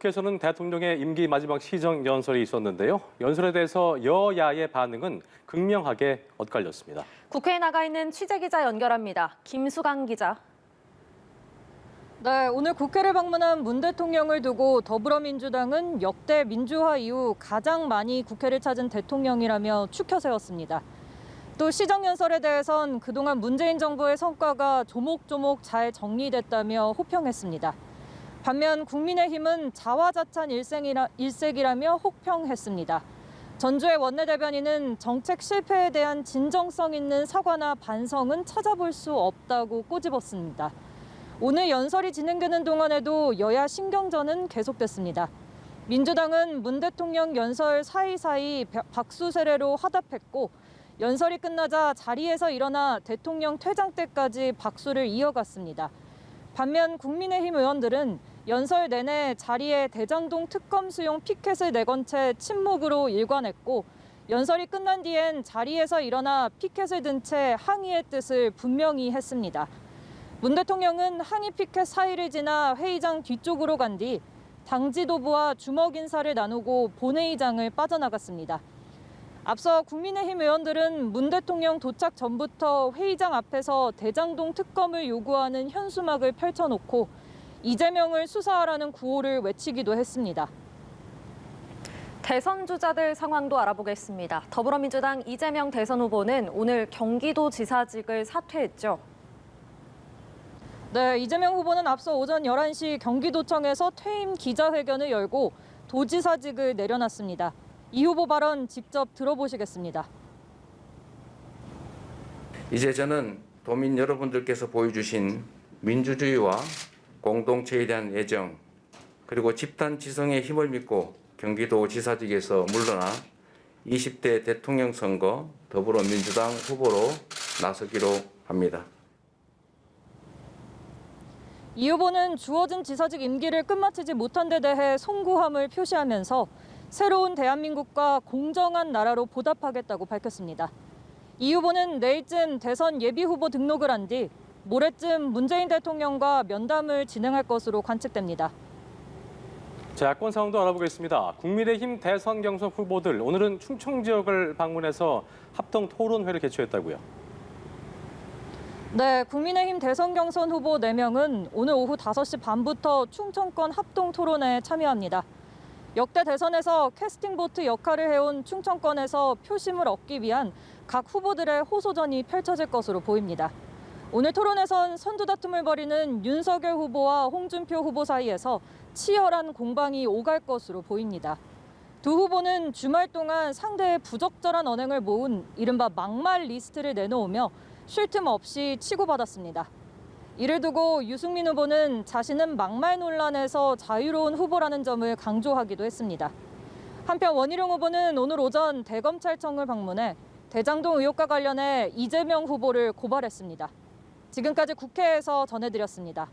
국회에서는 대통령의 임기 마지막 시정 연설이 있었는데요. 연설에 대해서 여야의 반응은 극명하게 엇갈렸습니다. 국회에 나가 있는 취재기자 연결합니다. 김수강 기자. 네, 오늘 국회를 방문한 문 대통령을 두고 더불어민주당은 역대 민주화 이후 가장 많이 국회를 찾은 대통령이라며 추켜 세웠습니다. 또 시정연설에 대해선 그동안 문재인 정부의 성과가 조목조목 잘 정리됐다며 호평했습니다. 반면 국민의힘은 자화자찬 일색이라며 혹평했습니다. 전주의 원내대변인은 정책 실패에 대한 진정성 있는 사과나 반성은 찾아볼 수 없다고 꼬집었습니다. 오늘 연설이 진행되는 동안에도 여야 신경전은 계속됐습니다. 민주당은 문 대통령 연설 사이사이 박수 세례로 화답했고 연설이 끝나자 자리에서 일어나 대통령 퇴장 때까지 박수를 이어갔습니다. 반면 국민의힘 의원들은 연설 내내 자리에 대장동 특검 수용 피켓을 내건 채 침묵으로 일관했고 연설이 끝난 뒤엔 자리에서 일어나 피켓을 든 채 항의의 뜻을 분명히 했습니다. 문 대통령은 항의 피켓 사이를 지나 회의장 뒤쪽으로 간 뒤 당 지도부와 주먹 인사를 나누고 본회의장을 빠져나갔습니다. 앞서 국민의힘 의원들은 문 대통령 도착 전부터 회의장 앞에서 대장동 특검을 요구하는 현수막을 펼쳐놓고 이재명을 수사하라는 구호를 외치기도 했습니다. 대선 주자들 상황도 알아보겠습니다. 더불어민주당 이재명 대선 후보는 오늘 경기도지사직을 사퇴했죠. 네, 이재명 후보는 앞서 오전 11시 경기도청에서 퇴임 기자회견을 열고 도지사직을 내려놨습니다. 이 후보 발언 직접 들어보시겠습니다. 이제 저는 도민 여러분들께서 보여주신 민주주의와 공동체에 대한 애정, 그리고 집단 지성의 힘을 믿고 경기도지사직에서 물러나 20대 대통령 선거 더불어민주당 후보로 나서기로 합니다. 이 후보는 주어진 지사직 임기를 끝마치지 못한 데 대해 송구함을 표시하면서 새로운 대한민국과 공정한 나라로 보답하겠다고 밝혔습니다. 이 후보는 내일쯤 대선 예비후보 등록을 한 뒤 모레쯤 문재인 대통령과 면담을 진행할 것으로 관측됩니다. 자, 야권 상황도 알아보겠습니다. 국민의힘 대선 경선 후보들 오늘은 충청 지역을 방문해서 합동 토론회를 개최했다고요. 네, 국민의힘 대선 경선 후보 4명은 오늘 오후 5시 반부터 충청권 합동 토론회에 참여합니다. 역대 대선에서 캐스팅 보트 역할을 해온 충청권에서 표심을 얻기 위한 각 후보들의 호소전이 펼쳐질 것으로 보입니다. 오늘 토론에선 선두 다툼을 벌이는 윤석열 후보와 홍준표 후보 사이에서 치열한 공방이 오갈 것으로 보입니다. 두 후보는 주말 동안 상대의 부적절한 언행을 모은 이른바 막말 리스트를 내놓으며 쉴 틈 없이 치고받았습니다. 이를 두고 유승민 후보는 자신은 막말 논란에서 자유로운 후보라는 점을 강조하기도 했습니다. 한편 원희룡 후보는 오늘 오전 대검찰청을 방문해 대장동 의혹과 관련해 이재명 후보를 고발했습니다. 지금까지 국회에서 전해드렸습니다.